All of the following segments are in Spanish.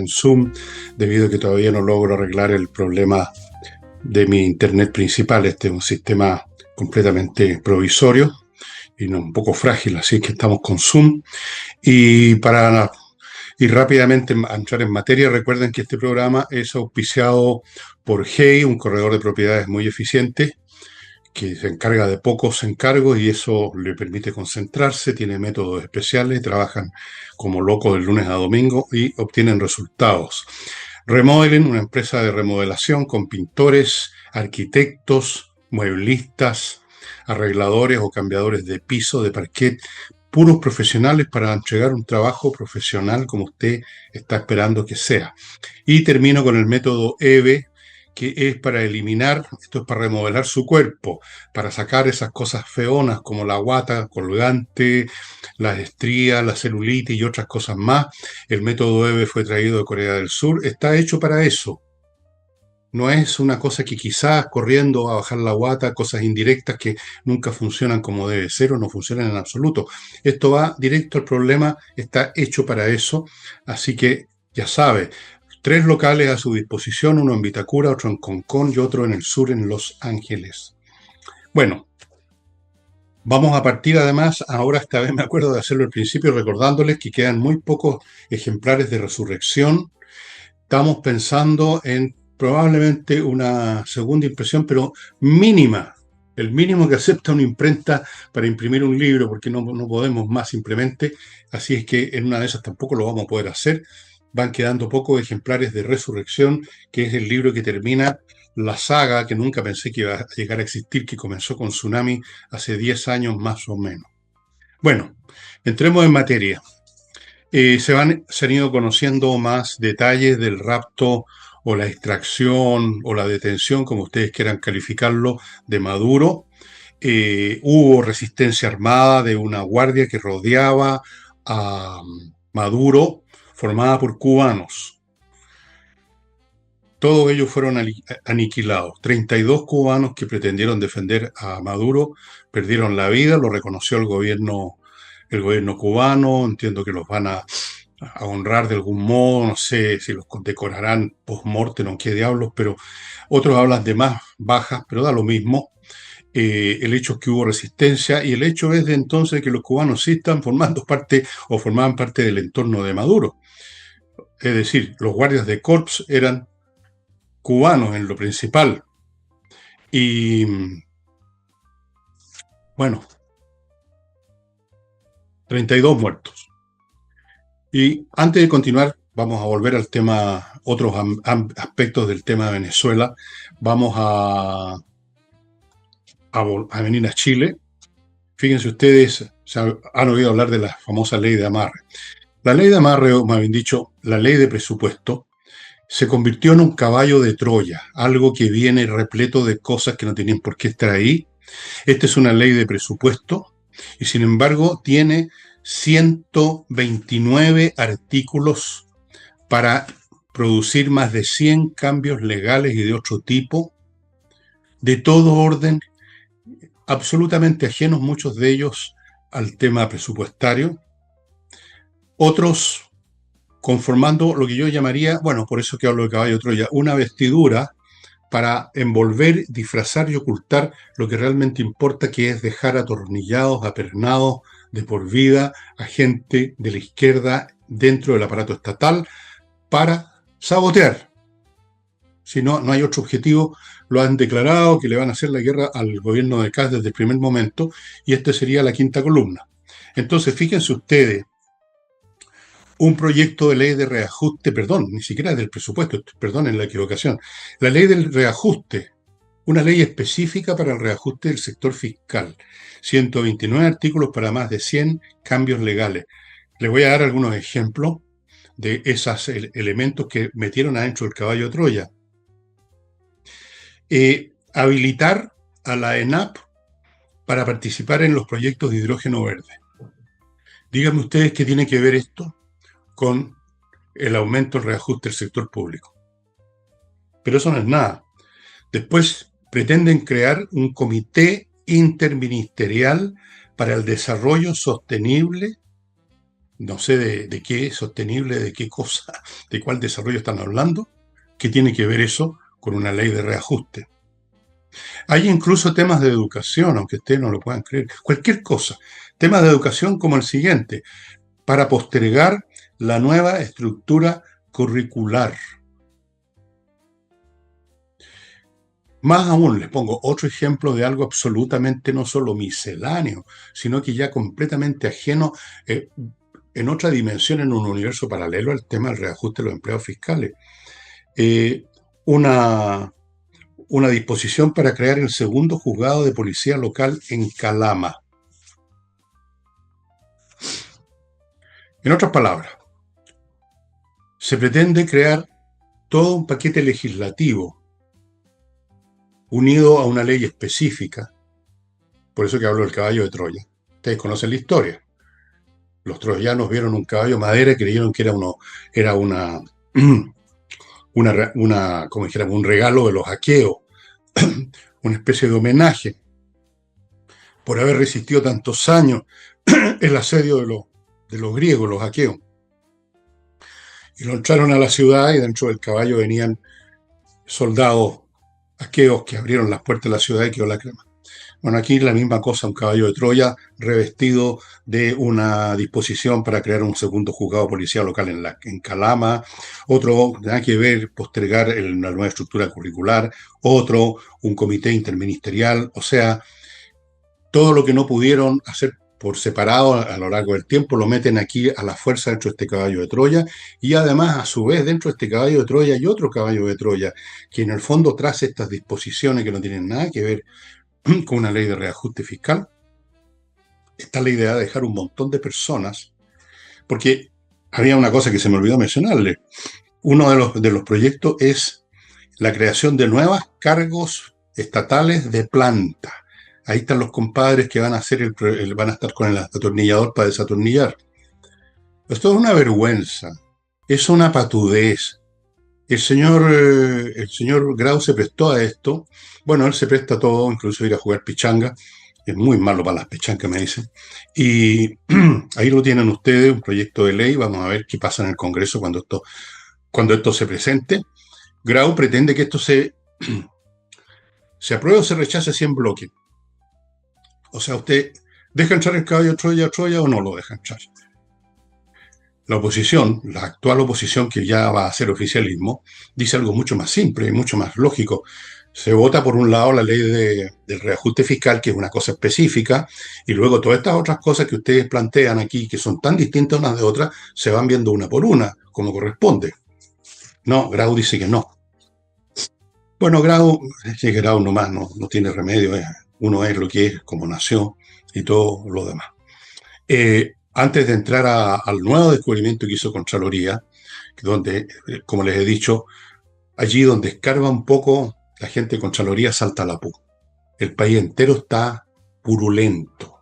en Zoom debido a que todavía no logro arreglar el problema de mi internet principal. Este es un sistema completamente provisorio y un poco frágil, así que estamos con Zoom. Y para ir rápidamente a entrar en materia, recuerden que este programa es auspiciado por Hey, un corredor de propiedades muy eficiente que se encarga de pocos encargos y eso le permite concentrarse, tiene métodos especiales, trabajan como locos de lunes a domingo y obtienen resultados. Remodeling, una empresa de remodelación con pintores, arquitectos, mueblistas, arregladores o cambiadores de piso, de parquet, puros profesionales para entregar un trabajo profesional como usted está esperando que sea. Y termino con el método EVE, que es para eliminar, esto es para remodelar su cuerpo, para sacar esas cosas feonas como la guata colgante, las estrías, la celulitis y otras cosas más. El método EVE fue traído de Corea del Sur, está hecho para eso. No es una cosa que quizás corriendo a bajar la guata, cosas indirectas que nunca funcionan como debe ser o no funcionan en absoluto. Esto va directo al problema, está hecho para eso, así que ya sabe, 3 locales a su disposición, uno en Vitacura, otro en Concón y otro en el sur, en Los Ángeles. Bueno, vamos a partir además, ahora esta vez me acuerdo de hacerlo al principio, recordándoles que quedan muy pocos ejemplares de Resurrección. Estamos pensando en probablemente una segunda impresión, pero mínima. El mínimo que acepta una imprenta para imprimir un libro, porque no podemos más simplemente. Así es que en una de esas tampoco lo vamos a poder hacer. Van quedando pocos ejemplares de Resurrección, que es el libro que termina la saga que nunca pensé que iba a llegar a existir, que comenzó con Tsunami hace 10 años más o menos. Bueno, entremos en materia. Se han ido conociendo más detalles del rapto o la extracción o la detención, como ustedes quieran calificarlo, de Maduro. Hubo resistencia armada de una guardia que rodeaba a Maduro, formada por cubanos. Todos ellos fueron aniquilados. 32 cubanos que pretendieron defender a Maduro perdieron la vida, lo reconoció el gobierno cubano. Entiendo que los van a honrar de algún modo, no sé si los condecorarán post-mortem o qué diablos, pero otros hablan de más bajas, pero da lo mismo. El hecho es que hubo resistencia y el hecho es de entonces que los cubanos sí están formando parte o formaban parte del entorno de Maduro. Es decir, los guardias de Corps eran cubanos en lo principal. Y bueno, 32 muertos. Y antes de continuar, vamos a volver al tema, otros aspectos del tema de Venezuela. Vamos a venir a Chile. Fíjense ustedes, han oído hablar de la famosa ley de amarre. La ley de amarre, o más bien dicho, la ley de presupuesto, se convirtió en un caballo de Troya, algo que viene repleto de cosas que no tenían por qué estar ahí. Esta es una ley de presupuesto y sin embargo tiene 129 artículos para producir más de 100 cambios legales y de otro tipo, de todo orden, absolutamente ajenos muchos de ellos al tema presupuestario, otros conformando lo que yo llamaría, bueno, por eso que hablo de caballo de Troya, una vestidura para envolver, disfrazar y ocultar lo que realmente importa, que es dejar atornillados, apernados de por vida a gente de la izquierda dentro del aparato estatal para sabotear. Si no, no hay otro objetivo. Lo han declarado que le van a hacer la guerra al gobierno de Kast desde el primer momento y esta sería la quinta columna. Entonces, fíjense ustedes, un proyecto de ley de reajuste, perdón, ni siquiera del presupuesto, perdonen la equivocación, la ley del reajuste, una ley específica para el reajuste del sector fiscal, 129 artículos para más de 100 cambios legales. Les voy a dar algunos ejemplos de esos elementos que metieron adentro del caballo de Troya. Habilitar a la ENAP para participar en los proyectos de hidrógeno verde. Díganme ustedes qué tiene que ver esto con el aumento del reajuste del sector público. Pero eso no es nada. Después pretenden crear un comité interministerial para el desarrollo sostenible no sé de qué sostenible, de qué cosa, de cuál desarrollo están hablando, que tiene que ver eso con una ley de reajuste. Hay incluso temas de educación, aunque ustedes no lo puedan creer, cualquier cosa. Temas de educación como el siguiente, para postergar la nueva estructura curricular. Más aún, les pongo otro ejemplo de algo absolutamente no solo misceláneo, sino que ya completamente ajeno, en otra dimensión, en un universo paralelo al tema del reajuste de los empleados fiscales. Eh, una, una disposición para crear el segundo juzgado de policía local en Calama. En otras palabras, se pretende crear todo un paquete legislativo unido a una ley específica. Por eso que hablo del caballo de Troya. Ustedes conocen la historia. Los troyanos vieron un caballo de madera y creyeron que era como dijéramos, un regalo de los aqueos, una especie de homenaje por haber resistido tantos años el asedio de los griegos, los aqueos. Y lo entraron a la ciudad y dentro del caballo venían soldados aqueos que abrieron las puertas de la ciudad y quedó la crema. Bueno, aquí la misma cosa, un caballo de Troya revestido de una disposición para crear un segundo juzgado policial local en Calama, otro, nada que ver, postergar la nueva estructura curricular, otro, un comité interministerial, o sea, todo lo que no pudieron hacer por separado a lo largo del tiempo, lo meten aquí a la fuerza dentro de este caballo de Troya, y además, a su vez, dentro de este caballo de Troya hay otro caballo de Troya, que en el fondo trae estas disposiciones que no tienen nada que ver con una ley de reajuste fiscal. Está la idea de dejar un montón de personas, porque había una cosa que se me olvidó mencionarle. Uno de los proyectos es la creación de nuevos cargos estatales de planta. Ahí están los compadres que van a hacer van a estar con el atornillador para desatornillar. Esto es una vergüenza, es una patudez. El señor Grau se prestó a esto. Bueno, él se presta a todo, incluso ir a jugar pichanga. Es muy malo para las pichangas, me dicen. Y ahí lo tienen ustedes, un proyecto de ley. Vamos a ver qué pasa en el Congreso cuando esto se presente. Grau pretende que esto se apruebe o se rechace así en bloque. O sea, usted deja entrar el caballo Troya o no lo deja entrar. La oposición, la actual oposición que ya va a ser oficialismo, dice algo mucho más simple y mucho más lógico. Se vota por un lado la ley del reajuste fiscal, que es una cosa específica, y luego todas estas otras cosas que ustedes plantean aquí, que son tan distintas unas de otras, se van viendo una por una, como corresponde. No, Grau dice que no. Bueno, Grau nomás no tiene remedio, uno es lo que es, como nació, y todo lo demás. Antes de entrar al nuevo descubrimiento que hizo Contraloría, donde, como les he dicho, allí donde escarba un poco, la gente de Contraloría salta a la pu. El país entero está purulento.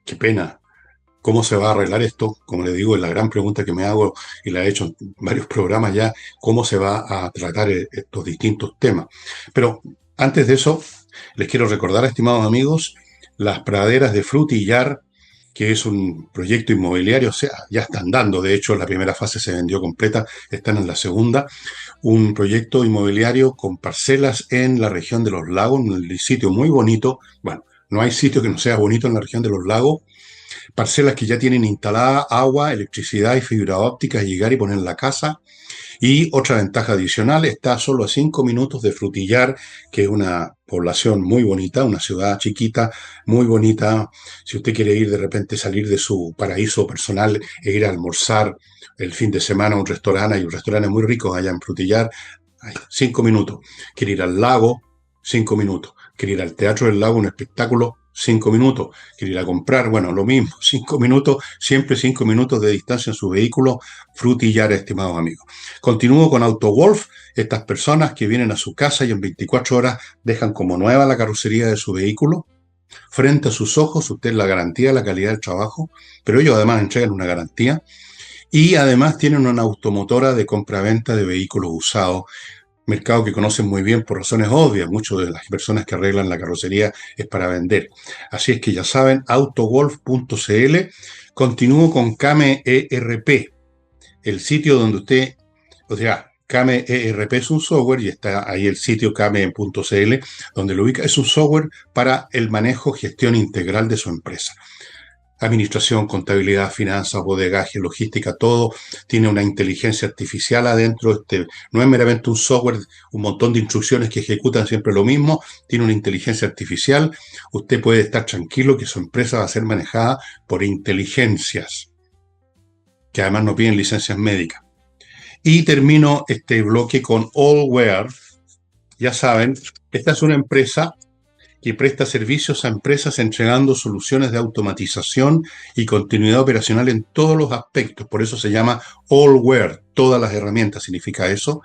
Qué pena. ¿Cómo se va a arreglar esto? Como les digo, es la gran pregunta que me hago y la he hecho en varios programas ya, ¿cómo se va a tratar estos distintos temas? Pero antes de eso, les quiero recordar, estimados amigos, las praderas de Frutillar, que es un proyecto inmobiliario, o sea, ya están dando, de hecho la primera fase se vendió completa, están en la segunda, un proyecto inmobiliario con parcelas en la región de los lagos, un sitio muy bonito. Bueno, no hay sitio que no sea bonito en la región de los lagos, parcelas que ya tienen instalada agua, electricidad y fibra óptica, llegar y poner la casa. Y otra ventaja adicional, está solo a 5 minutos de Frutillar, que es una población muy bonita, una ciudad chiquita, muy bonita. Si usted quiere ir de repente, salir de su paraíso personal e ir a almorzar el fin de semana a un restaurante, hay un restaurante muy rico allá en Frutillar, hay 5 minutos. Quiere ir al lago, 5 minutos. Quiere ir al Teatro del Lago, un espectáculo, 5 minutos. Quiere ir a comprar, bueno, lo mismo, 5 minutos, siempre 5 minutos de distancia en su vehículo. Frutillar, estimados amigos. Continúo con AutoWolf, estas personas que vienen a su casa y en 24 horas dejan como nueva la carrocería de su vehículo. Frente a sus ojos, usted la garantía de la calidad del trabajo, pero ellos además entregan una garantía y además tienen una automotora de compra-venta de vehículos usados. mercado que conocen muy bien por razones obvias. Muchas de las personas que arreglan la carrocería es para vender. Así es que ya saben, autogolf.cl. Continúo con Kame ERP, el sitio donde usted, o sea, Kame ERP es un software y está ahí el sitio kame.cl, donde lo ubica. Es un software para el manejo, gestión integral de su empresa. Administración, contabilidad, finanzas, bodegaje, logística, todo tiene una inteligencia artificial adentro. No es meramente un software, un montón de instrucciones que ejecutan siempre lo mismo, tiene una inteligencia artificial. Usted puede estar tranquilo que su empresa va a ser manejada por inteligencias, que además no piden licencias médicas. Y termino este bloque con Allware. Ya saben, esta es una empresa que presta servicios a empresas entregando soluciones de automatización y continuidad operacional en todos los aspectos. Por eso se llama Allware, todas las herramientas, significa eso.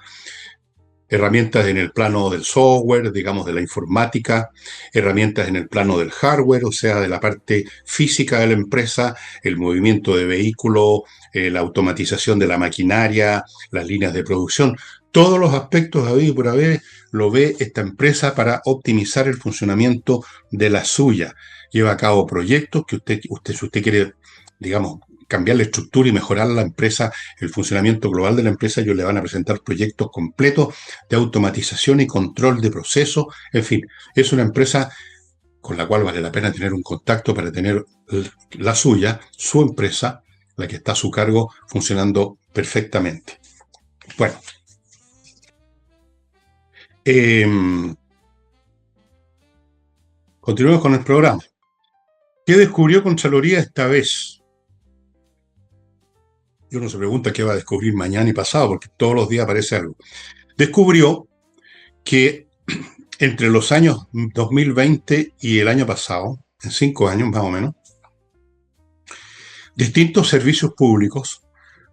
Herramientas en el plano del software, digamos de la informática, herramientas en el plano del hardware, o sea, de la parte física de la empresa, el movimiento de vehículos, la automatización de la maquinaria, las líneas de producción. Todos los aspectos habidos y por haber lo ve esta empresa para optimizar el funcionamiento de la suya. Lleva a cabo proyectos que si usted quiere, digamos, cambiar la estructura y mejorar la empresa, el funcionamiento global de la empresa, ellos le van a presentar proyectos completos de automatización y control de procesos. En fin, es una empresa con la cual vale la pena tener un contacto para tener la suya, su empresa, la que está a su cargo, funcionando perfectamente. Bueno, continuemos con el programa. ¿Qué descubrió Contraloría esta vez? Y uno se pregunta qué va a descubrir mañana y pasado, porque todos los días aparece algo. Descubrió que entre los años 2020 y el año pasado, en 5 años más o menos, distintos servicios públicos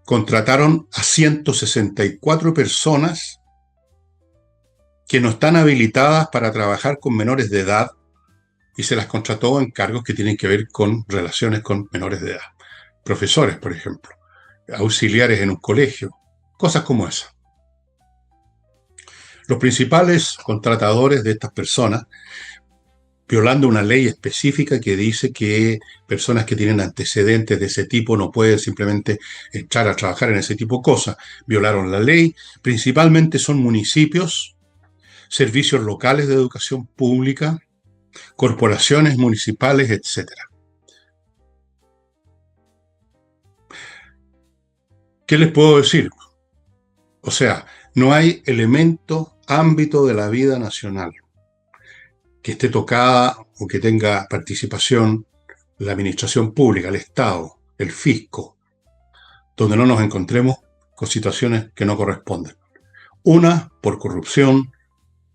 contrataron a 164 personas que no están habilitadas para trabajar con menores de edad y se las contrató en cargos que tienen que ver con relaciones con menores de edad. Profesores, por ejemplo, auxiliares en un colegio, cosas como esa. Los principales contratadores de estas personas, violando una ley específica que dice que personas que tienen antecedentes de ese tipo no pueden simplemente entrar a trabajar en ese tipo de cosas, violaron la ley. Principalmente son municipios, servicios locales de educación pública, corporaciones municipales, etc. ¿Qué les puedo decir? O sea, no hay elemento, ámbito de la vida nacional que esté tocada o que tenga participación la administración pública, el Estado, el fisco, donde no nos encontremos con situaciones que no corresponden. Una por corrupción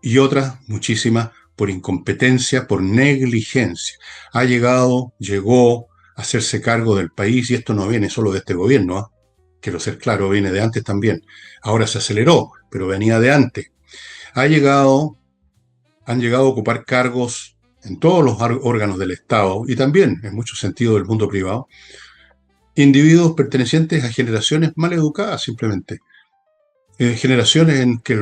y otra, muchísimas, por incompetencia, por negligencia. Llegó a hacerse cargo del país, y esto no viene solo de este gobierno, ¿eh? Quiero ser claro, viene de antes también. Ahora se aceleró, pero venía de antes. Han llegado a ocupar cargos en todos los órganos del Estado y también, en muchos sentidos, del mundo privado, individuos pertenecientes a generaciones mal educadas simplemente. Generaciones en que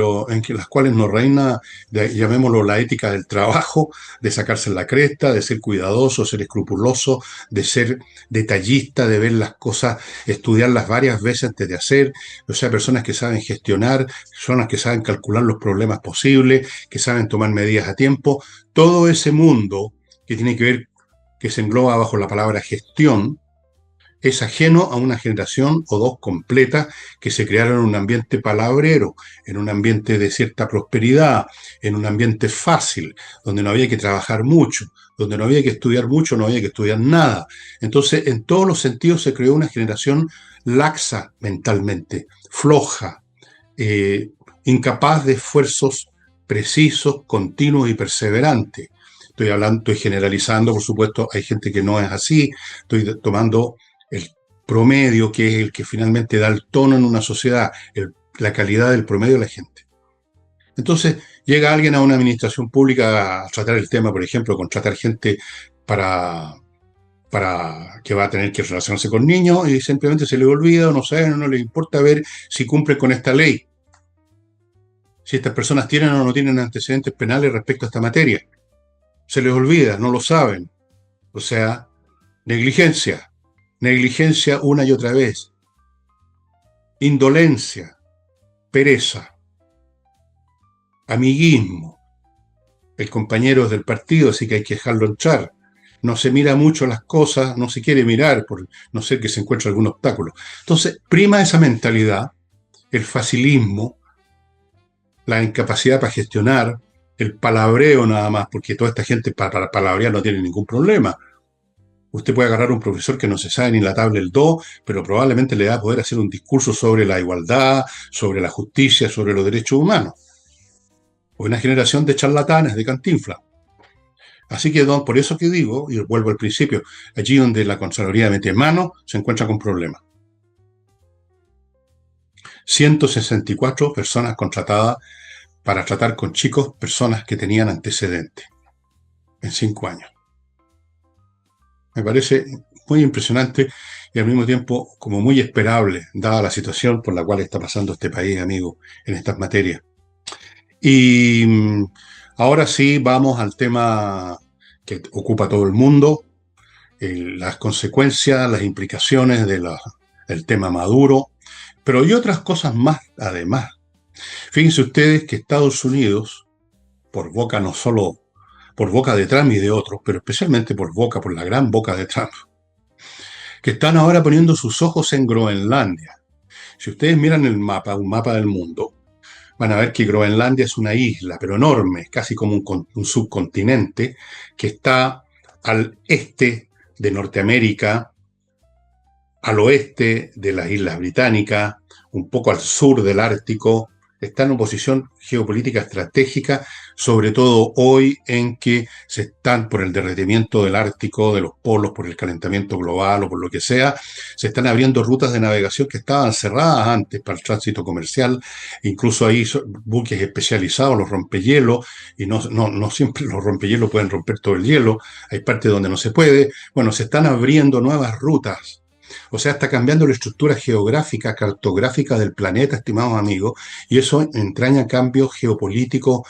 las cuales no reina, llamémoslo, la ética del trabajo, de sacarse la cresta, de ser cuidadoso, ser escrupuloso, de ser detallista, de ver las cosas, estudiarlas varias veces antes de hacer. O sea, personas que saben gestionar, personas que saben calcular los problemas posibles, que saben tomar medidas a tiempo. Todo ese mundo que tiene que ver, que se engloba bajo la palabra gestión, es ajeno a una generación o dos completa que se crearon en un ambiente palabrero, en un ambiente de cierta prosperidad, en un ambiente fácil, donde no había que trabajar mucho, donde no había que estudiar mucho, no había que estudiar nada. Entonces, en todos los sentidos se creó una generación laxa mentalmente, floja, incapaz de esfuerzos precisos, continuos y perseverantes. Estoy generalizando, por supuesto, hay gente que no es así, estoy tomando el promedio, que es el que finalmente da el tono en una sociedad, la calidad del promedio de la gente. Entonces, llega alguien a una administración pública a tratar el tema, por ejemplo, contratar gente para que va a tener que relacionarse con niños y simplemente se le olvida, no sabe, no le importa ver si cumple con esta ley. si estas personas tienen o no tienen antecedentes penales respecto a esta materia. Se les olvida, no lo saben. O sea, negligencia, negligencia una y otra vez, indolencia, pereza, amiguismo. El compañero es del partido, así que hay que dejarlo entrar. No se mira mucho las cosas, no se quiere mirar, por no ser que se encuentre algún obstáculo. Entonces, prima esa mentalidad, el facilismo, la incapacidad para gestionar, el palabreo nada más, porque toda esta gente para palabrear no tiene ningún problema. Usted puede agarrar a un profesor que no se sabe ni la tabla del do, pero probablemente le va a poder hacer un discurso sobre la igualdad, sobre la justicia, sobre los derechos humanos. Una generación de charlatanes, de cantinflas. Así que, por eso que digo, y vuelvo al principio, allí donde la Contraloría mete mano, se encuentra con problemas. 164 personas contratadas para tratar con chicos, personas que tenían antecedentes en 5 años. Me parece muy impresionante y al mismo tiempo como muy esperable, dada la situación por la cual está pasando este país, amigo, en estas materias. Y ahora sí vamos al tema que ocupa a todo el mundo, las consecuencias, las implicaciones del tema Maduro, pero hay otras cosas más además. Fíjense ustedes que Estados Unidos, por boca no solo por boca de Trump y de otros, pero especialmente por la gran boca de Trump, que están ahora poniendo sus ojos en Groenlandia. Si ustedes miran el mapa, un mapa del mundo, van a ver que Groenlandia es una isla, pero enorme, casi como un subcontinente, que está al este de Norteamérica, al oeste de las Islas Británicas, un poco al sur del Ártico. Está en una posición geopolítica estratégica, sobre todo hoy en que se están, por el derretimiento del Ártico, de los polos, por el calentamiento global o por lo que sea, se están abriendo rutas de navegación que estaban cerradas antes para el tránsito comercial, incluso hay buques especializados, los rompehielos, y no siempre los rompehielos pueden romper todo el hielo, hay partes donde no se puede. Bueno, se están abriendo nuevas rutas. O sea, está cambiando la estructura geográfica, cartográfica del planeta, estimados amigos, y eso entraña cambios geopolíticos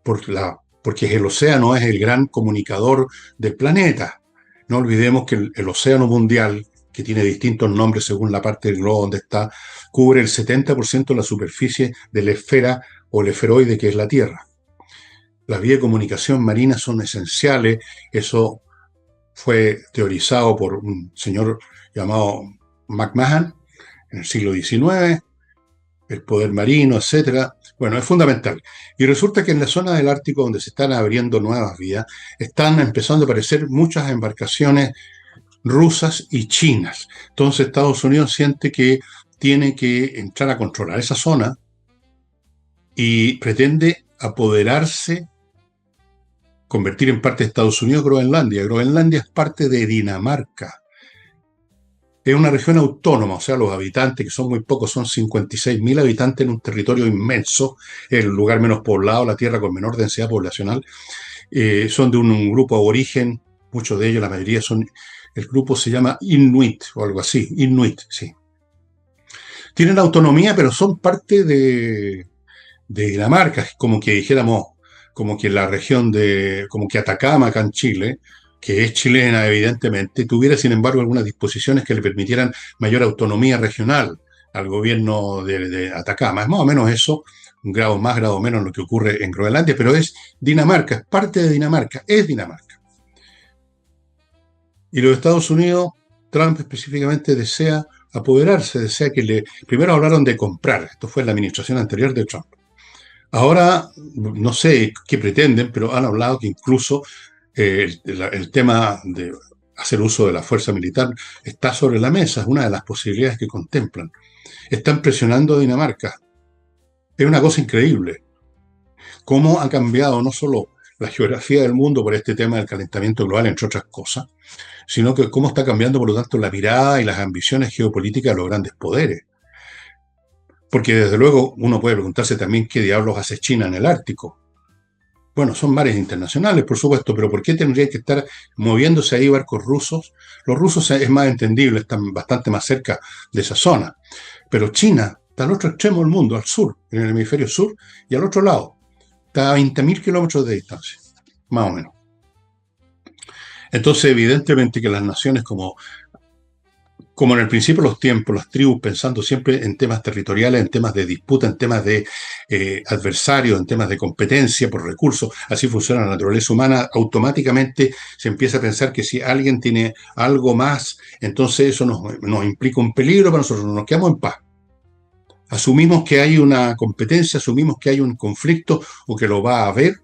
porque el océano es el gran comunicador del planeta. No olvidemos que el océano mundial, que tiene distintos nombres según la parte del globo donde está, cubre el 70% de la superficie de la esfera o el esferoide que es la Tierra. Las vías de comunicación marinas son esenciales, eso fue teorizado por un señor llamado McMahon en el siglo XIX, el poder marino, etcétera. Bueno, es fundamental. Y resulta que en la zona del Ártico, donde se están abriendo nuevas vías, están empezando a aparecer muchas embarcaciones rusas y chinas. Entonces Estados Unidos siente que tiene que entrar a controlar esa zona y pretende apoderarse, convertir en parte de Estados Unidos Groenlandia. Groenlandia es parte de Dinamarca. Es una región autónoma, o sea, los habitantes, que son muy pocos, son 56.000 habitantes en un territorio inmenso, el lugar menos poblado, la tierra con menor densidad poblacional. Son de un grupo aborigen, muchos de ellos, la mayoría son, el grupo se llama Inuit o algo así, Inuit, sí. Tienen autonomía, pero son parte de Dinamarca, como que dijéramos, como que la región como que Atacama acá en Chile, que es chilena evidentemente, tuviera sin embargo algunas disposiciones que le permitieran mayor autonomía regional al gobierno de Atacama. Es más o menos eso, un grado más, grado menos lo que ocurre en Groenlandia, pero es Dinamarca, es parte de Dinamarca, es Dinamarca. Y los Estados Unidos, Trump específicamente, desea apoderarse, desea que primero hablaron de comprar, esto fue en la administración anterior de Trump. Ahora, no sé qué pretenden, pero han hablado que incluso el tema de hacer uso de la fuerza militar está sobre la mesa, es una de las posibilidades que contemplan. Están presionando a Dinamarca. Es una cosa increíble. Cómo ha cambiado no solo la geografía del mundo por este tema del calentamiento global, entre otras cosas, sino que cómo está cambiando, por lo tanto, la mirada y las ambiciones geopolíticas de los grandes poderes. Porque desde luego uno puede preguntarse también qué diablos hace China en el Ártico. Bueno, son mares internacionales, por supuesto, pero ¿por qué tendrían que estar moviéndose ahí barcos rusos? Los rusos es más entendible, están bastante más cerca de esa zona. Pero China, Está al otro extremo del mundo, al sur, en el hemisferio sur, y al otro lado. Está a 20.000 kilómetros de distancia, más o menos. Entonces, evidentemente que las naciones como en el principio de los tiempos, las tribus pensando siempre en temas territoriales, en temas de disputa, en temas de adversarios, en temas de competencia por recursos, así funciona la naturaleza humana, automáticamente se empieza a pensar que si alguien tiene algo más, entonces eso nos implica un peligro para nosotros, nos quedamos en paz. Asumimos que hay una competencia, asumimos que hay un conflicto o que lo va a haber,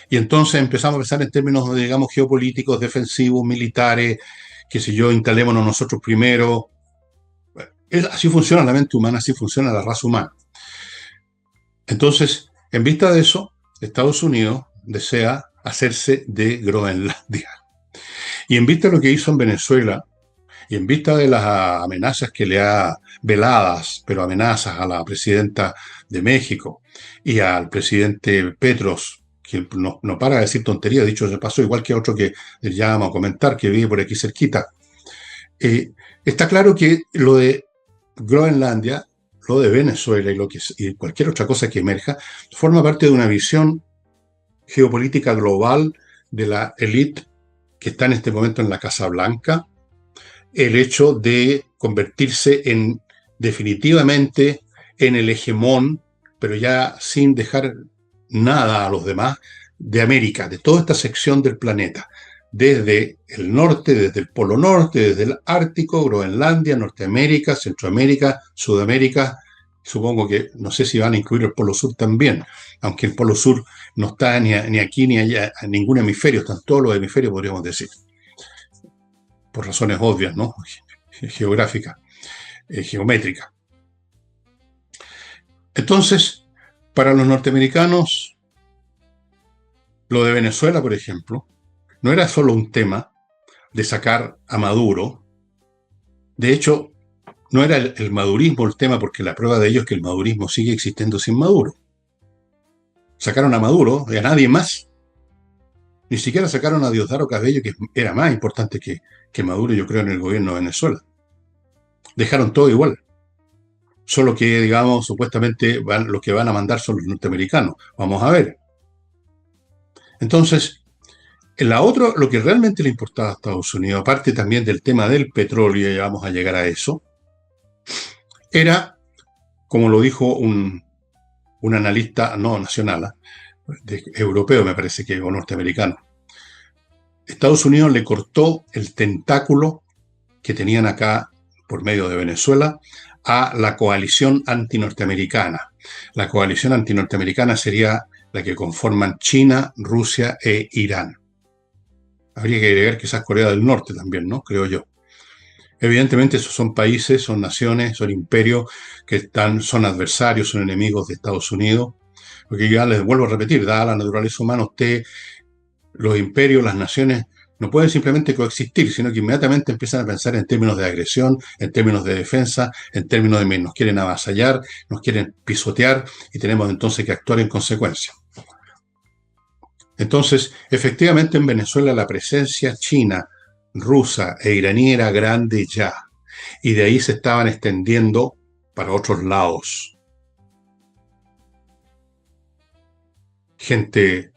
y entonces empezamos a pensar en términos, digamos, geopolíticos, defensivos, militares, que si yo, instalémonos nosotros primero. Así funciona la mente humana, así funciona la raza humana. Entonces, en vista de eso, Estados Unidos desea hacerse de Groenlandia. Y en vista de lo que hizo en Venezuela, y en vista de las amenazas que le ha veladas, pero amenazas a la presidenta de México y al presidente Petros, que no para de decir tonterías, dicho se pasó, igual que otro que ya vamos a comentar, que vive por aquí cerquita. Está claro que lo de Groenlandia, lo de Venezuela y cualquier otra cosa que emerja, forma parte de una visión geopolítica global de la élite que está en este momento en la Casa Blanca, el hecho de convertirse definitivamente en el hegemón, pero ya sin dejar nada a los demás, de América, de toda esta sección del planeta, desde el norte, desde el Polo Norte, desde el Ártico, Groenlandia, Norteamérica, Centroamérica, Sudamérica. Supongo que no sé si van a incluir el Polo Sur también, aunque el Polo Sur no está ni aquí ni allá, en ningún hemisferio, están todos los hemisferios, podríamos decir, por razones obvias, ¿no? Geográficas, geométricas. Entonces, para los norteamericanos, lo de Venezuela, por ejemplo, no era solo un tema de sacar a Maduro. De hecho, no era el madurismo el tema, porque la prueba de ello es que el madurismo sigue existiendo sin Maduro. Sacaron a Maduro y a nadie más. Ni siquiera sacaron a Diosdado Cabello, que era más importante que Maduro, yo creo, en el gobierno de Venezuela. Dejaron todo igual. Solo que, digamos, supuestamente los que van a mandar son los norteamericanos. Vamos a ver. Entonces, lo que realmente le importaba a Estados Unidos, aparte también del tema del petróleo, y vamos a llegar a eso, era, como lo dijo un analista no nacional, europeo me parece que, o norteamericano, Estados Unidos le cortó el tentáculo que tenían acá por medio de Venezuela a la coalición antinorteamericana. La coalición antinorteamericana sería la que conforman China, Rusia e Irán. Habría que agregar quizás Corea del Norte también, ¿no? Creo yo. Evidentemente esos son países, son naciones, son imperios que son adversarios, son enemigos de Estados Unidos. Porque ya les vuelvo a repetir, dada la naturaleza humana, los imperios, las naciones, no pueden simplemente coexistir, sino que inmediatamente empiezan a pensar en términos de agresión, en términos de defensa, en términos de que nos quieren avasallar, nos quieren pisotear y tenemos entonces que actuar en consecuencia. Entonces, efectivamente en Venezuela la presencia china, rusa e iraní era grande ya, y de ahí se estaban extendiendo para otros lados. Gente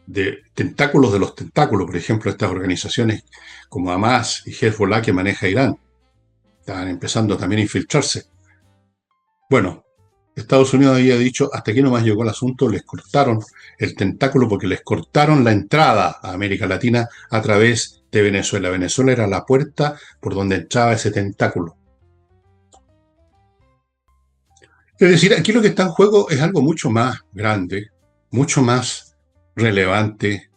de tentáculos de los tentáculos, por ejemplo, estas organizaciones como Hamas y Hezbollah que maneja Irán, estaban empezando también a infiltrarse. Bueno, Estados Unidos había dicho, hasta aquí nomás llegó el asunto, les cortaron el tentáculo porque les cortaron la entrada a América Latina a través de Venezuela. Venezuela era la puerta por donde entraba ese tentáculo. Es decir, aquí lo que está en juego es algo mucho más grande, mucho más relevante,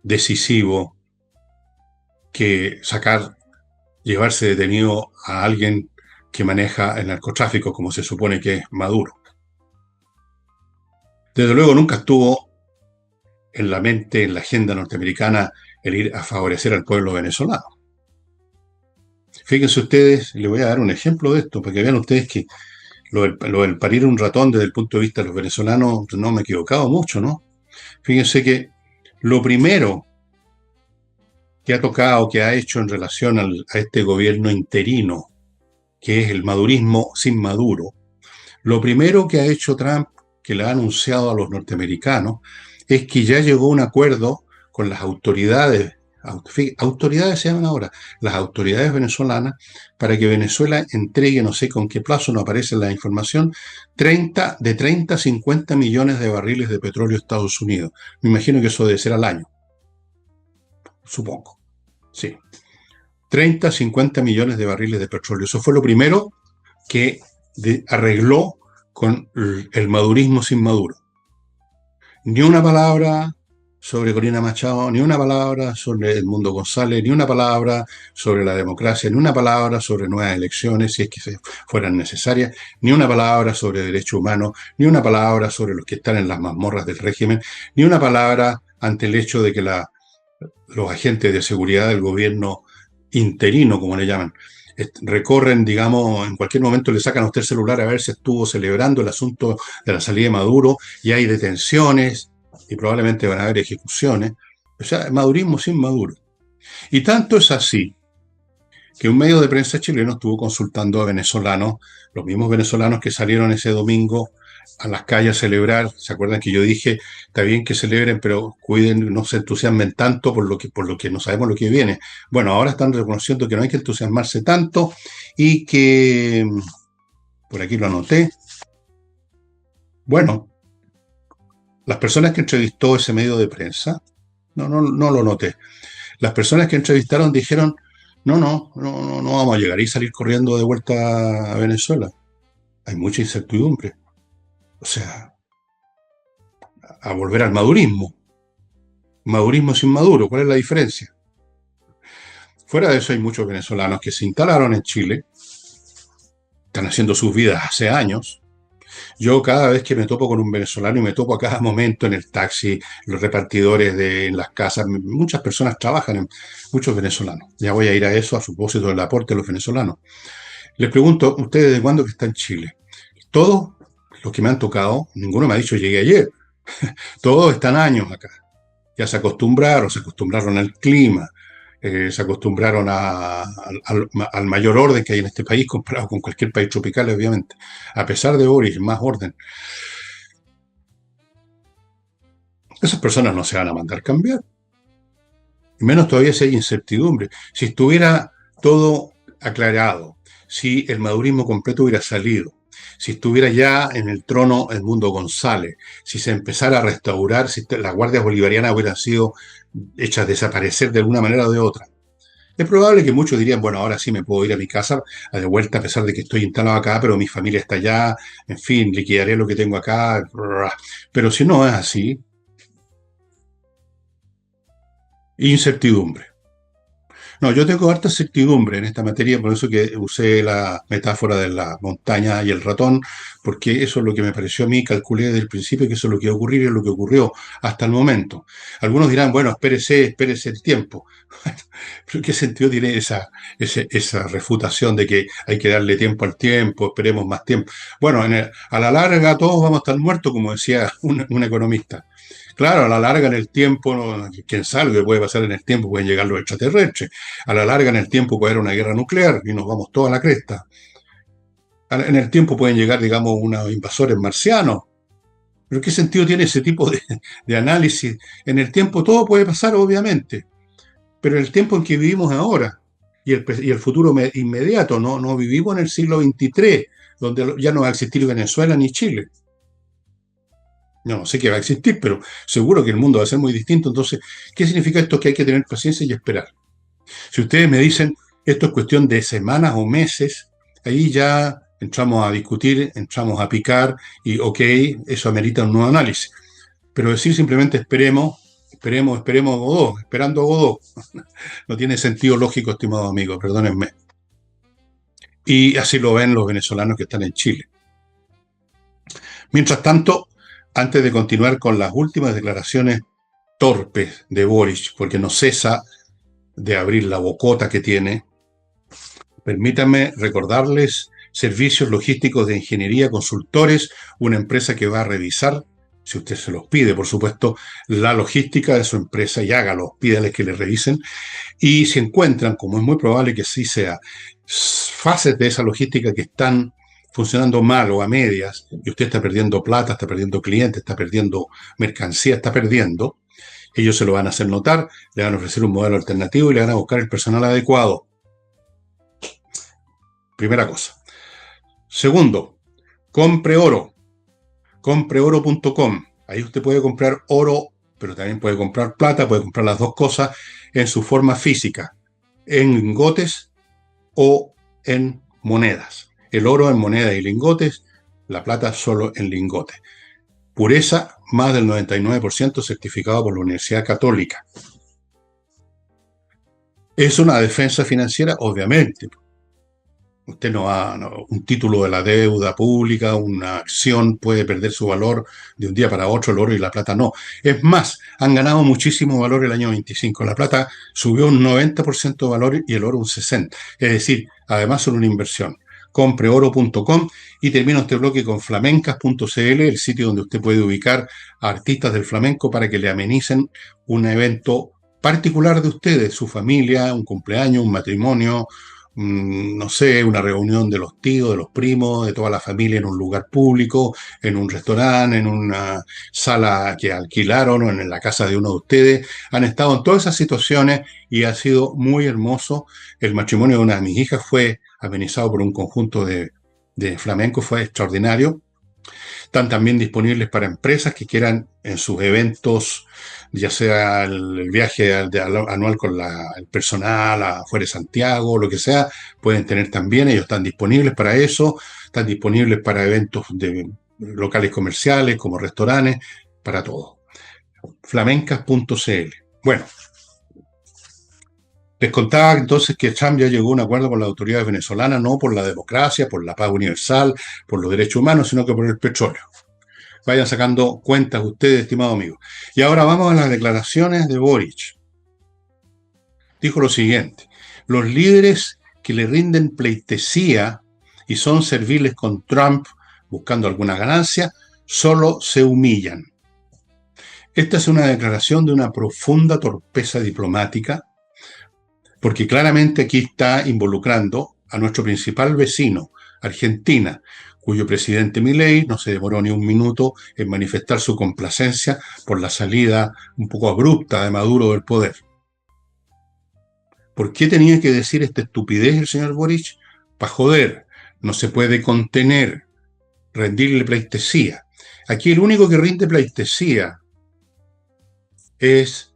decisivo, que llevarse detenido a alguien que maneja el narcotráfico, como se supone que es Maduro. Desde luego nunca estuvo en la mente, en la agenda norteamericana, el ir a favorecer al pueblo venezolano. Fíjense ustedes, les voy a dar un ejemplo de esto, para que vean ustedes que lo del parir un ratón desde el punto de vista de los venezolanos, no me he equivocado mucho, ¿no? Fíjense que lo primero que ha tocado, que ha hecho en relación a este gobierno interino, que es el madurismo sin Maduro, Lo primero que ha hecho Trump, que le ha anunciado a los norteamericanos, es que ya llegó a un acuerdo con las autoridades, autoridades se llaman ahora, las autoridades venezolanas, para que Venezuela entregue, no sé con qué plazo, no aparece en la información, de 30 a 50 millones de barriles de petróleo a Estados Unidos. Me imagino que eso debe ser al año, supongo. Sí. 30 a 50 millones de barriles de petróleo. Eso fue lo primero que arregló con el madurismo sin Maduro. Ni una palabra sobre Corina Machado, ni una palabra sobre Edmundo González, ni una palabra sobre la democracia, ni una palabra sobre nuevas elecciones, si es que fueran necesarias, ni una palabra sobre derechos humanos, ni una palabra sobre los que están en las mazmorras del régimen, ni una palabra ante el hecho de que los agentes de seguridad del gobierno interino, como le llaman, recorren, digamos, en cualquier momento le sacan a usted el celular a ver si estuvo celebrando el asunto de la salida de Maduro y hay detenciones y probablemente van a haber ejecuciones. O sea, madurismo sin Maduro. Y tanto es así que un medio de prensa chileno estuvo consultando a venezolanos, los mismos venezolanos que salieron ese domingo a las calles a celebrar. ¿Se acuerdan que yo dije, está bien que celebren, pero cuiden, no se entusiasmen tanto por lo que no sabemos lo que viene? Bueno, ahora están reconociendo que no hay que entusiasmarse tanto y que, por aquí lo anoté, bueno, las personas que entrevistó ese medio de prensa, no lo noté, las personas que entrevistaron dijeron, no vamos a llegar y salir corriendo de vuelta a Venezuela. Hay mucha incertidumbre. O sea, a volver al madurismo. Madurismo sin Maduro, ¿cuál es la diferencia? Fuera de eso hay muchos venezolanos que se instalaron en Chile, están haciendo sus vidas hace años. Yo cada vez que me topo con un venezolano y me topo a cada momento en el taxi, los repartidores en las casas, muchas personas trabajan, muchos venezolanos. Ya voy a ir a eso a propósito del aporte de los venezolanos. Les pregunto, ¿ustedes desde cuándo que están en Chile? Todos los que me han tocado, ninguno me ha dicho llegué ayer. Todos están años acá. Ya se acostumbraron al clima, se acostumbraron al mayor orden que hay en este país comparado con cualquier país tropical, obviamente. A pesar de Boris, más orden. Esas personas no se van a mandar cambiar. Y menos todavía si hay incertidumbre. Si estuviera todo aclarado, si el madurismo completo hubiera salido, si estuviera ya en el trono Edmundo González, si se empezara a restaurar, si las guardias bolivarianas hubieran sido hechas desaparecer de alguna manera o de otra. Es probable que muchos dirían, bueno, ahora sí me puedo ir a mi casa de vuelta a pesar de que estoy instalado acá, pero mi familia está allá, en fin, liquidaré lo que tengo acá. Pero si no es así, incertidumbre. No, yo tengo harta certidumbre en esta materia, por eso que usé la metáfora de la montaña y el ratón, porque eso es lo que me pareció a mí, calculé desde el principio que eso es lo que iba a ocurrir y es lo que ocurrió hasta el momento. Algunos dirán, bueno, espérese el tiempo. ¿Pero qué sentido tiene esa refutación de que hay que darle tiempo al tiempo, esperemos más tiempo? Bueno, a la larga todos vamos a estar muertos, como decía un economista. Claro, a la larga en el tiempo, quién sabe lo que puede pasar en el tiempo, pueden llegar los extraterrestres. A la larga en el tiempo puede haber una guerra nuclear y nos vamos todos a la cresta. En el tiempo pueden llegar, digamos, unos invasores marcianos. ¿Pero qué sentido tiene ese tipo de análisis? En el tiempo todo puede pasar, obviamente, pero en el tiempo en que vivimos ahora y el futuro inmediato, no vivimos en el siglo XXIII, donde ya no va a existir Venezuela ni Chile. No sé qué va a existir, pero seguro que el mundo va a ser muy distinto. Entonces, ¿qué significa esto? Que hay que tener paciencia y esperar. Si ustedes me dicen esto es cuestión de semanas o meses, ahí ya entramos a discutir, entramos a picar y ok, eso amerita un nuevo análisis. Pero decir simplemente esperemos a Godot, esperando a Godot, no tiene sentido lógico, estimado amigo, perdónenme. Y así lo ven los venezolanos que están en Chile. Mientras tanto, antes de continuar con las últimas declaraciones torpes de Boric, porque no cesa de abrir la bocota que tiene, permítanme recordarles Servicios Logísticos de Ingeniería Consultores, una empresa que va a revisar, si usted se los pide, por supuesto, la logística de su empresa y hágalo, pídales que le revisen. Y si encuentran, como es muy probable que sí sea, fases de esa logística que están funcionando mal o a medias, y usted está perdiendo plata, está perdiendo clientes, está perdiendo mercancía, está perdiendo, ellos se lo van a hacer notar, le van a ofrecer un modelo alternativo y le van a buscar el personal adecuado. Primera cosa. Segundo, compre oro. Compreoro.com. Ahí usted puede comprar oro, pero también puede comprar plata, puede comprar las dos cosas en su forma física, en lingotes o en monedas. El oro en monedas y lingotes, la plata solo en lingotes. Pureza, más del 99% certificado por la Universidad Católica. ¿Es una defensa financiera? Obviamente. Usted un título de la deuda pública, una acción puede perder su valor de un día para otro, el oro y la plata no. Es más, han ganado muchísimo valor el año 25. La plata subió un 90% de valor y el oro un 60%. Es decir, además son una inversión. Compreoro.com y termino este bloque con flamencas.cl, el sitio donde usted puede ubicar a artistas del flamenco para que le amenicen un evento particular de ustedes, su familia, un cumpleaños, un matrimonio, no sé, una reunión de los tíos, de los primos, de toda la familia en un lugar público, en un restaurante, en una sala que alquilaron o en la casa de uno de ustedes. Han estado en todas esas situaciones y ha sido muy hermoso. El matrimonio de una de mis hijas fue amenizado por un conjunto de flamenco, fue extraordinario. Están también disponibles para empresas que quieran en sus eventos, ya sea el viaje anual con el personal afuera de Santiago, lo que sea, pueden tener también, ellos están disponibles para eso, están disponibles para eventos de locales comerciales, como restaurantes, para todo. Flamencas.cl. Bueno, les contaba entonces que Trump ya llegó a un acuerdo con las autoridades venezolanas, no por la democracia, por la paz universal, por los derechos humanos, sino que por el petróleo. Vayan sacando cuentas ustedes, estimados amigos. Y ahora vamos a las declaraciones de Boric. Dijo lo siguiente: los líderes que le rinden pleitesía y son serviles con Trump buscando alguna ganancia, solo se humillan. Esta es una declaración de una profunda torpeza diplomática, porque claramente aquí está involucrando a nuestro principal vecino, Argentina, cuyo presidente Milei no se demoró ni un minuto en manifestar su complacencia por la salida un poco abrupta de Maduro del poder. ¿Por qué tenía que decir esta estupidez el señor Boric? Para joder, no se puede contener, rendirle pleitesía. Aquí el único que rinde pleitesía es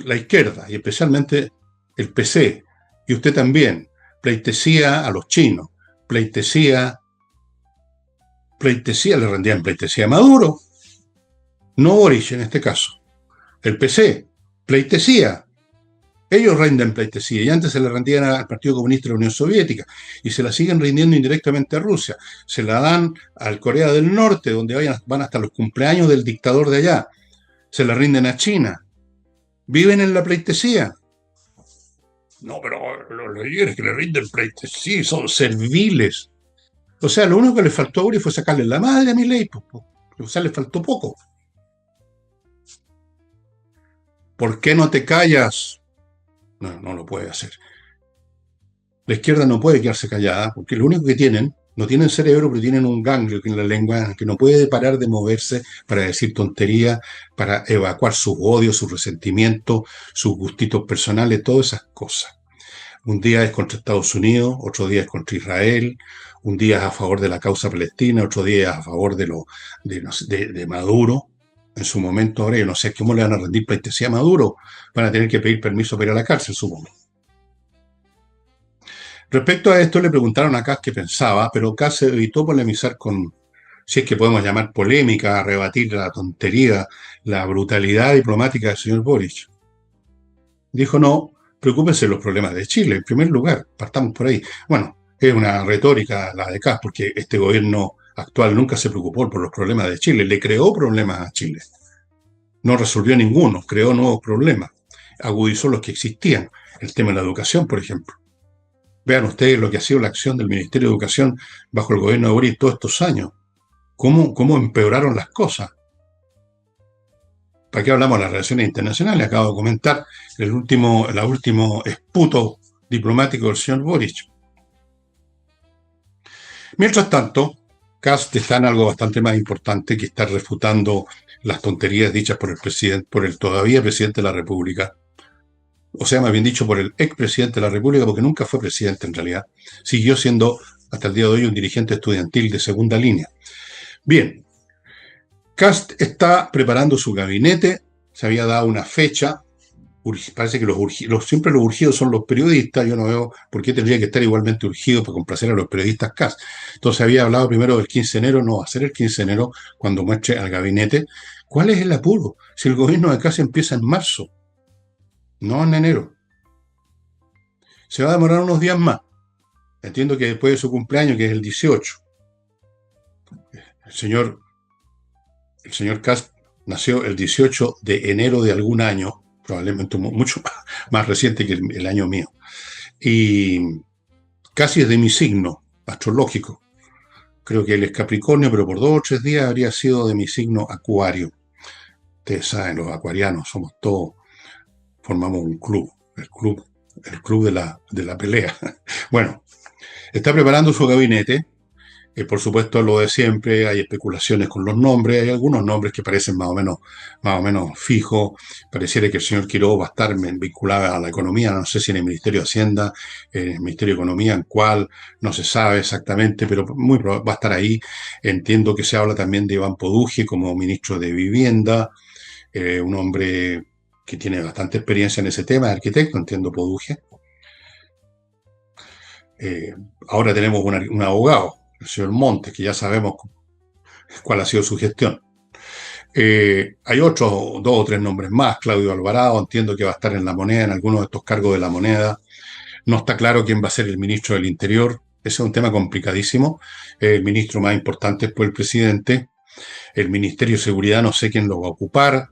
la izquierda, y especialmente el PC, y usted también, pleitesía a los chinos, pleitesía le rendían pleitesía a Maduro, no Boric en este caso, el PC, pleitesía, ellos rinden pleitesía, y antes se le rendían al Partido Comunista de la Unión Soviética, y se la siguen rindiendo indirectamente a Rusia, se la dan al Corea del Norte, donde van hasta los cumpleaños del dictador de allá, se la rinden a China. ¿Viven en la pleitesía? No, pero los líderes que le rinden pleitesía son serviles. O sea, lo único que le faltó a Uri fue sacarle la madre a Milei. O sea, le faltó poco. ¿Por qué no te callas? No, no lo puede hacer. La izquierda no puede quedarse callada, porque lo único que tienen, no tienen cerebro, pero tienen un ganglio en la lengua que no puede parar de moverse para decir tonterías, para evacuar sus odios, sus resentimientos, sus gustitos personales, todas esas cosas. Un día es contra Estados Unidos, otro día es contra Israel, un día es a favor de la causa palestina, otro día es a favor de Maduro. En su momento, ahora yo no sé cómo le van a rendir pleitesía a Maduro, van a tener que pedir permiso para ir a la cárcel, supongo. Respecto a esto le preguntaron a Kass qué pensaba, pero Kass se evitó polemizar con, si es que podemos llamar polémica, a rebatir la tontería, la brutalidad diplomática del señor Boric. Dijo: no, preocúpense de los problemas de Chile, en primer lugar, partamos por ahí. Bueno, es una retórica la de Kass, porque este gobierno actual nunca se preocupó por los problemas de Chile, le creó problemas a Chile. No resolvió ninguno, creó nuevos problemas, agudizó los que existían, el tema de la educación, por ejemplo. Vean ustedes lo que ha sido la acción del Ministerio de Educación bajo el gobierno de Boric todos estos años. ¿Cómo empeoraron las cosas? ¿Para qué hablamos de las relaciones internacionales? Acabo de comentar el último esputo diplomático del señor Boric. Mientras tanto, Kast está en algo bastante más importante, que está refutando las tonterías dichas por el presidente, por el todavía presidente de la República, o sea, más bien dicho, por el expresidente de la República, porque nunca fue presidente en realidad. Siguió siendo hasta el día de hoy un dirigente estudiantil de segunda línea. Bien, Kast está preparando su gabinete, se había dado una fecha. Parece que siempre los urgidos son los periodistas. Yo no veo por qué tendría que estar igualmente urgido para complacer a los periodistas CAS. Entonces había hablado primero del 15 de enero, no va a ser el 15 de enero cuando muestre al gabinete. ¿Cuál es el apuro? Si el gobierno de CAS empieza en marzo, no en enero. Se va a demorar unos días más. Entiendo que después de su cumpleaños, que es el 18, el señor, el señor Kast nació el 18 de enero de algún año, probablemente mucho más reciente que el año mío. Y casi es de mi signo astrológico. Creo que él es Capricornio, pero por 2 o 3 días habría sido de mi signo Acuario. Ustedes saben, los acuarianos somos todos, formamos un club, el club de la pelea. Bueno, está preparando su gabinete. Por supuesto, lo de siempre, hay especulaciones con los nombres, hay algunos nombres que parecen más o menos fijos. Pareciera que el señor Quiroga va a estar vinculado a la economía, no sé si en el Ministerio de Hacienda, en el Ministerio de Economía, en cuál, no se sabe exactamente, pero muy va a estar ahí. Entiendo que se habla también de Iván Poduje como ministro de Vivienda, un hombre que tiene bastante experiencia en ese tema, arquitecto, entiendo Poduje. Ahora tenemos un abogado, el señor Montes, que ya sabemos cuál ha sido su gestión. Hay otros 2 o 3 nombres más. Claudio Alvarado, entiendo que va a estar en la moneda, en algunos de estos cargos de la moneda. No está claro quién va a ser el ministro del Interior. Ese es un tema complicadísimo. El ministro más importante es el presidente. El Ministerio de Seguridad no sé quién lo va a ocupar.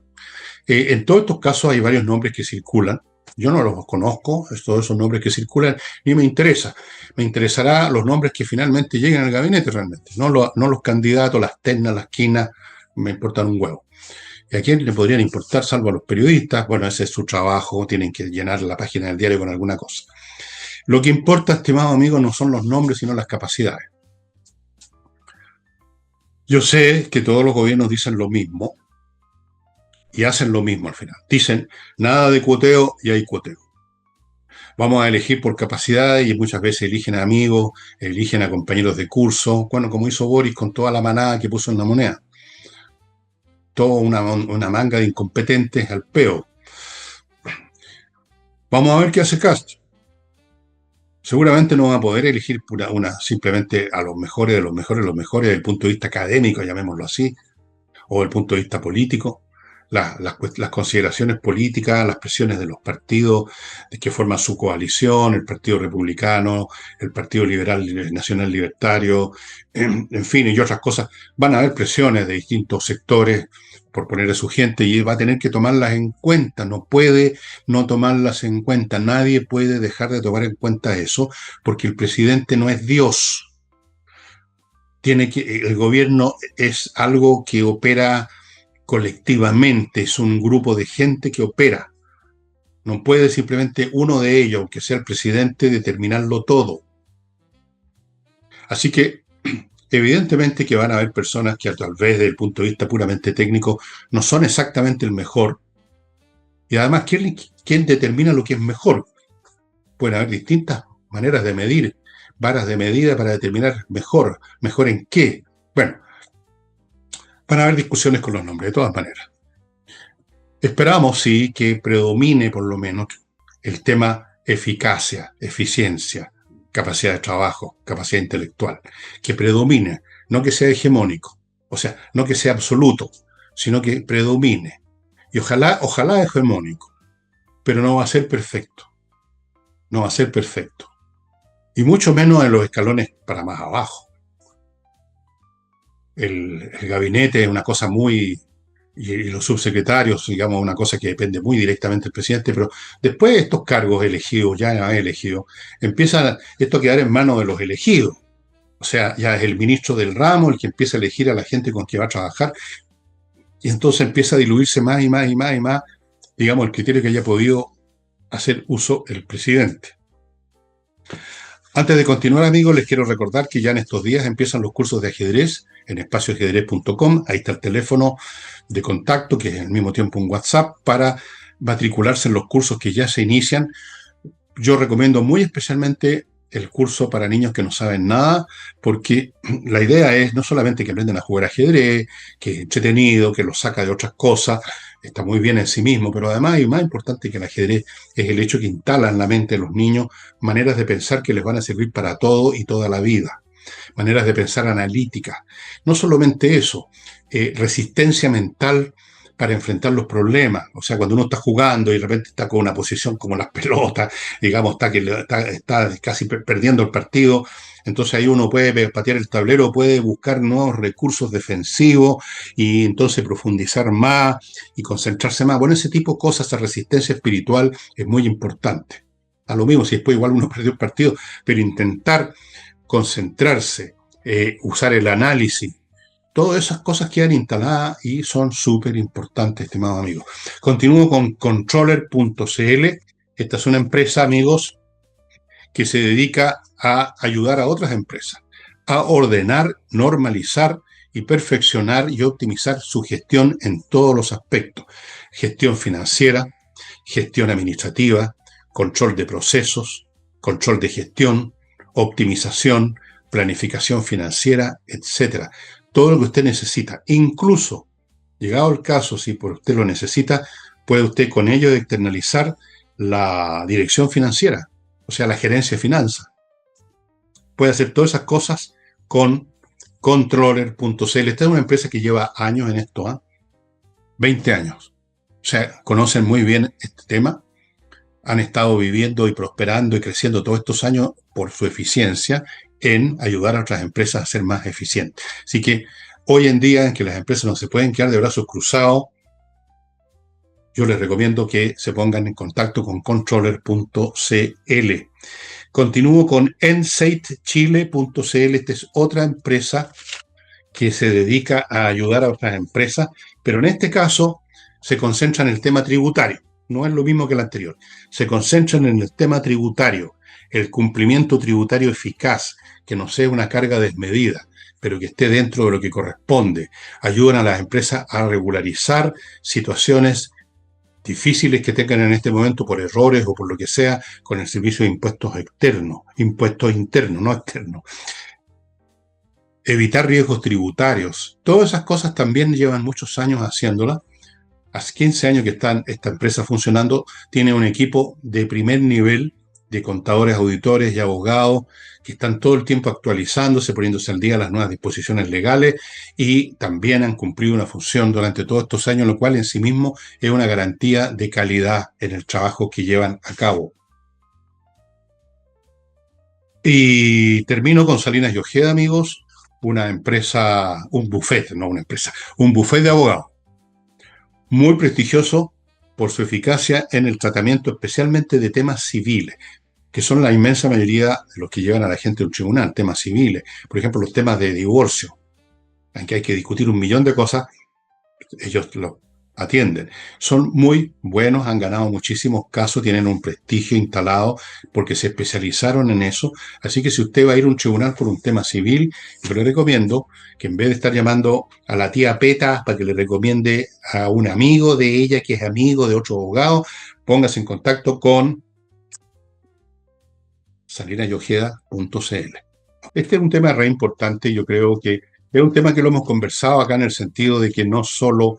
En todos estos casos hay varios nombres que circulan. Yo no los conozco, todos esos nombres que circulan, ni me interesa. Me interesará los nombres que finalmente lleguen al gabinete realmente, no los candidatos, las ternas, las quinas, me importan un huevo. ¿Y a quién le podrían importar, salvo a los periodistas? Bueno, ese es su trabajo, tienen que llenar la página del diario con alguna cosa. Lo que importa, estimado amigo, no son los nombres, sino las capacidades. Yo sé que todos los gobiernos dicen lo mismo, y hacen lo mismo al final. Dicen, nada de cuoteo y hay cuoteo. Vamos a elegir por capacidades y muchas veces eligen a amigos, eligen a compañeros de curso, bueno, como hizo Boris con toda la manada que puso en la moneda. Toda una manga de incompetentes al peo. Vamos a ver qué hace Kast. Seguramente no va a poder elegir simplemente a los mejores de los mejores de los mejores desde el punto de vista académico, llamémoslo así, o desde el punto de vista político. Las consideraciones políticas, las presiones de los partidos que forman su coalición, el Partido Republicano, el Partido Liberal Nacional Libertario, en fin, y otras cosas. Van a haber presiones de distintos sectores por poner a su gente y va a tener que tomarlas en cuenta. No puede no tomarlas en cuenta. Nadie puede dejar de tomar en cuenta eso porque el presidente no es Dios. El gobierno es algo que opera colectivamente, es un grupo de gente que opera. No puede simplemente uno de ellos, aunque sea el presidente, determinarlo todo. Así que, evidentemente que van a haber personas que tal vez desde el punto de vista puramente técnico no son exactamente el mejor. Y además, ¿quién determina lo que es mejor? Pueden haber distintas maneras de medir, varas de medida para determinar mejor. ¿Mejor en qué? Bueno, van a haber discusiones con los nombres, de todas maneras. Esperamos, sí, que predomine por lo menos el tema eficacia, eficiencia, capacidad de trabajo, capacidad intelectual, que predomine, no que sea hegemónico, o sea, no que sea absoluto, sino que predomine. Y ojalá hegemónico, pero no va a ser perfecto, no va a ser perfecto. Y mucho menos en los escalones para más abajo. El gabinete es una cosa muy... y los subsecretarios, digamos, una cosa que depende muy directamente del presidente, pero después de estos cargos elegidos, ya elegidos, empieza esto a quedar en manos de los elegidos. O sea, ya es el ministro del ramo el que empieza a elegir a la gente con quien va a trabajar, y entonces empieza a diluirse más y más y más y más, digamos, el criterio que haya podido hacer uso el presidente. Antes de continuar, amigos, les quiero recordar que ya en estos días empiezan los cursos de ajedrez en espacioajedrez.com. Ahí está el teléfono de contacto, que es al mismo tiempo un WhatsApp, para matricularse en los cursos que ya se inician. Yo recomiendo muy especialmente el curso para niños que no saben nada, porque la idea es no solamente que aprenden a jugar ajedrez, que es entretenido, que los saca de otras cosas, está muy bien en sí mismo, pero además, y más importante que el ajedrez, es el hecho que instala en la mente de los niños maneras de pensar que les van a servir para todo y toda la vida, maneras de pensar analíticas. No solamente eso, resistencia mental para enfrentar los problemas. O sea, cuando uno está jugando y de repente está con una posición como las pelotas, digamos, está casi perdiendo el partido, entonces ahí uno puede patear el tablero, puede buscar nuevos recursos defensivos y entonces profundizar más y concentrarse más. Bueno, ese tipo de cosas, esa resistencia espiritual es muy importante. A lo mismo, si después igual uno perdió el partido, pero intentar concentrarse, usar el análisis, todas esas cosas quedan instaladas y son súper importantes, estimados amigos. Continúo con Controller.cl. Esta es una empresa, amigos, que se dedica a ayudar a otras empresas a ordenar, normalizar y perfeccionar y optimizar su gestión en todos los aspectos. Gestión financiera, gestión administrativa, control de procesos, control de gestión, optimización, planificación financiera, etcétera. Todo lo que usted necesita. Incluso, llegado el caso, si por usted lo necesita, puede usted con ello externalizar la dirección financiera, o sea, la gerencia de finanzas. Puede hacer todas esas cosas con Controller.cl. Esta es una empresa que lleva años en esto, 20 años. O sea, conocen muy bien este tema, han estado viviendo y prosperando y creciendo todos estos años por su eficiencia en ayudar a otras empresas a ser más eficientes. Así que hoy en día, en que las empresas no se pueden quedar de brazos cruzados, yo les recomiendo que se pongan en contacto con Controller.cl. Continúo con Ensightchile.cl. Esta es otra empresa que se dedica a ayudar a otras empresas, pero en este caso se concentra en el tema tributario. No es lo mismo que el anterior. Se concentran en el tema tributario, el cumplimiento tributario eficaz, que no sea una carga desmedida, pero que esté dentro de lo que corresponde. Ayudan a las empresas a regularizar situaciones difíciles que tengan en este momento por errores o por lo que sea con el servicio de impuestos internos, no externos. Evitar riesgos tributarios. Todas esas cosas también llevan muchos años haciéndolas. Hace 15 años que está esta empresa funcionando, tiene un equipo de primer nivel de contadores, auditores y abogados que están todo el tiempo actualizándose, poniéndose al día las nuevas disposiciones legales y también han cumplido una función durante todos estos años, lo cual en sí mismo es una garantía de calidad en el trabajo que llevan a cabo. Y termino con Salinas y Ojeda, amigos, una empresa, un buffet, no una empresa, un buffet de abogados muy prestigioso por su eficacia en el tratamiento especialmente de temas civiles, que son la inmensa mayoría de los que llevan a la gente a un tribunal, temas civiles. Por ejemplo, los temas de divorcio, en que hay que discutir un millón de cosas, ellos lo atienden. Son muy buenos, han ganado muchísimos casos, tienen un prestigio instalado porque se especializaron en eso. Así que si usted va a ir a un tribunal por un tema civil, yo le recomiendo que en vez de estar llamando a la tía Peta para que le recomiende a un amigo de ella que es amigo de otro abogado, póngase en contacto con salinasyojeda.cl. Este es un tema re importante, yo creo que es un tema que lo hemos conversado acá en el sentido de que no solo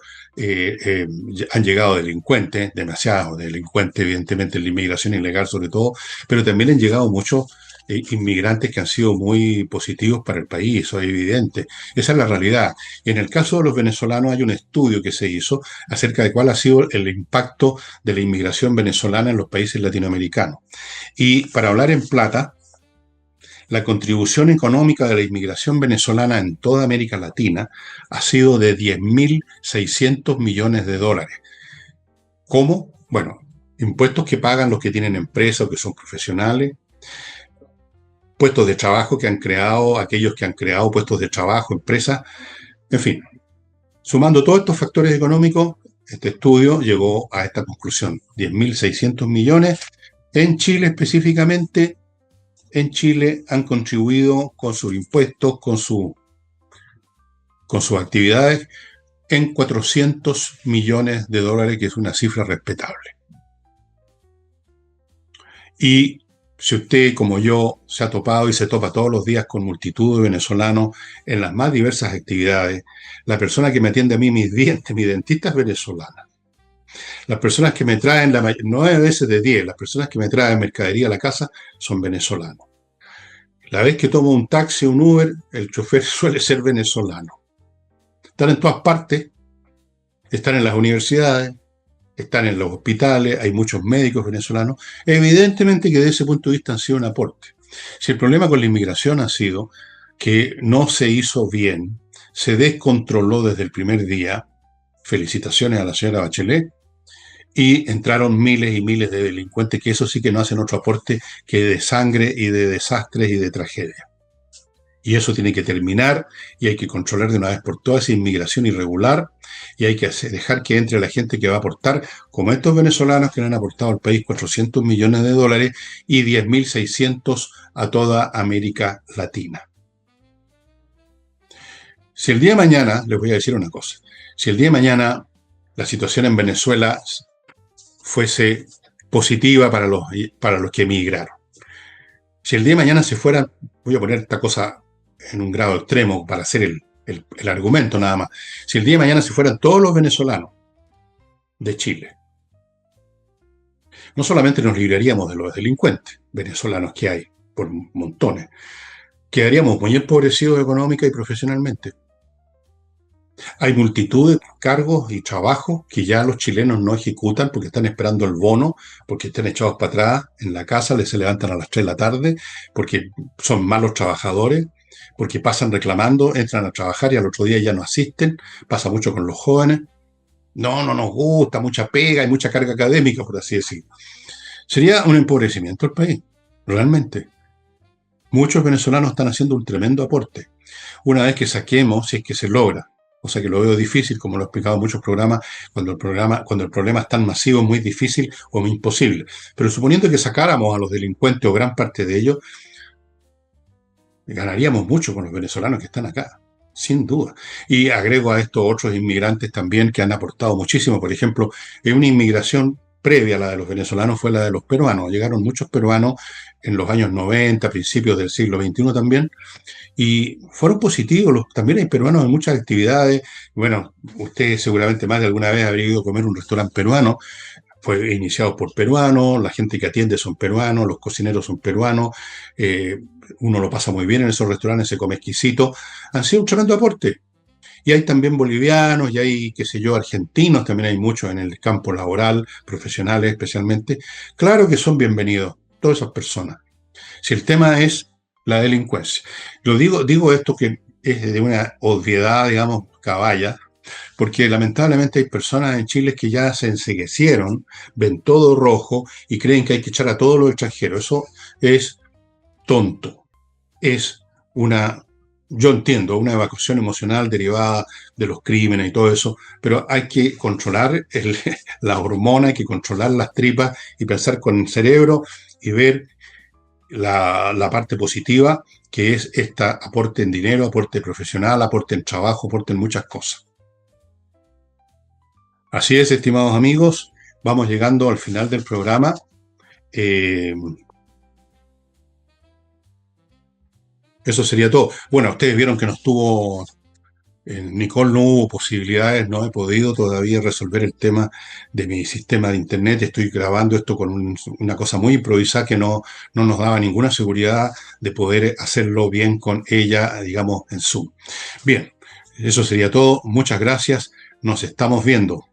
han llegado delincuentes, demasiados delincuentes, evidentemente en la inmigración ilegal sobre todo, pero también han llegado muchos inmigrantes que han sido muy positivos para el país, eso es evidente. Esa es la realidad. En el caso de los venezolanos hay un estudio que se hizo acerca de cuál ha sido el impacto de la inmigración venezolana en los países latinoamericanos. Y para hablar en plata, la contribución económica de la inmigración venezolana en toda América Latina ha sido de 10.600 millones de dólares. ¿Cómo? Bueno, impuestos que pagan los que tienen empresa o que son profesionales, puestos de trabajo que han creado aquellos que han creado puestos de trabajo, empresas, en fin. Sumando todos estos factores económicos, este estudio llegó a esta conclusión. 10.600 millones. En Chile específicamente en Chile han contribuido con sus impuestos, con sus actividades, en 400 millones de dólares, que es una cifra respetable. Y si usted, como yo, se ha topado y se topa todos los días con multitud de venezolanos en las más diversas actividades, la persona que me atiende a mí mis dientes, mi dentista es venezolana. Las personas que me traen, 9 veces de 10, las personas que me traen mercadería a la casa son venezolanos. La vez que tomo un taxi o un Uber, el chofer suele ser venezolano. Están en todas partes, están en las universidades, están en los hospitales, hay muchos médicos venezolanos. Evidentemente que desde ese punto de vista han sido un aporte. Si el problema con la inmigración ha sido que no se hizo bien, se descontroló desde el primer día, felicitaciones a la señora Bachelet, y entraron miles y miles de delincuentes, que eso sí que no hacen otro aporte que de sangre y de desastres y de tragedia. Y eso tiene que terminar, y hay que controlar de una vez por todas esa inmigración irregular, y hay que dejar que entre la gente que va a aportar, como estos venezolanos que le han aportado al país 400 millones de dólares y 10.600 a toda América Latina. Si el día de mañana, les voy a decir una cosa, si el día de mañana la situación en Venezuela fuese positiva para los que emigraron, si el día de mañana se fueran, voy a poner esta cosa en un grado extremo para hacer el argumento nada más, si el día de mañana se fueran todos los venezolanos de Chile, no solamente nos libraríamos de los delincuentes venezolanos que hay por montones, quedaríamos muy empobrecidos económica y profesionalmente. Hay multitud de cargos y trabajos que ya los chilenos no ejecutan porque están esperando el bono, porque están echados para atrás en la casa, se levantan a las 3 de la tarde, porque son malos trabajadores, porque pasan reclamando, entran a trabajar y al otro día ya no asisten. Pasa mucho con los jóvenes. No nos gusta, mucha pega y mucha carga académica, por así decirlo. Sería un empobrecimiento del país, realmente. Muchos venezolanos están haciendo un tremendo aporte. Una vez que saquemos, si es que se logra, o sea que lo veo difícil, como lo he explicado en muchos programas, cuando el problema es tan masivo, es muy difícil o muy imposible. Pero suponiendo que sacáramos a los delincuentes o gran parte de ellos, ganaríamos mucho con los venezolanos que están acá, sin duda. Y agrego a esto otros inmigrantes también que han aportado muchísimo. Por ejemplo, en una inmigración previa a la de los venezolanos fue la de los peruanos. Llegaron muchos peruanos en los años 90, principios del siglo XXI también, y fueron positivos. También hay peruanos en muchas actividades. Bueno, usted seguramente más de alguna vez habría ido a comer un restaurante peruano. Fue iniciado por peruanos, la gente que atiende son peruanos, los cocineros son peruanos, uno lo pasa muy bien en esos restaurantes, se come exquisito. Han sido un tremendo aporte. Y hay también bolivianos, y hay, qué sé yo, argentinos, también hay muchos en el campo laboral, profesionales especialmente. Claro que son bienvenidos, todas esas personas. Si el tema es la delincuencia. Digo esto que es de una obviedad, digamos, caballa, porque lamentablemente hay personas en Chile que ya se enceguecieron, ven todo rojo y creen que hay que echar a todos los extranjeros. Eso es tonto. Es yo entiendo, una evacuación emocional derivada de los crímenes y todo eso, pero hay que controlar la hormona, hay que controlar las tripas y pensar con el cerebro y ver la parte positiva, que es aporte en dinero, aporte profesional, aporte en trabajo, aporte en muchas cosas. Así es, estimados amigos, vamos llegando al final del programa. Eso sería todo. Bueno, ustedes vieron que Nicole no hubo posibilidades, no he podido todavía resolver el tema de mi sistema de internet. Estoy grabando esto con una cosa muy improvisada que no nos daba ninguna seguridad de poder hacerlo bien con ella, digamos, en Zoom. Bien, eso sería todo. Muchas gracias. Nos estamos viendo.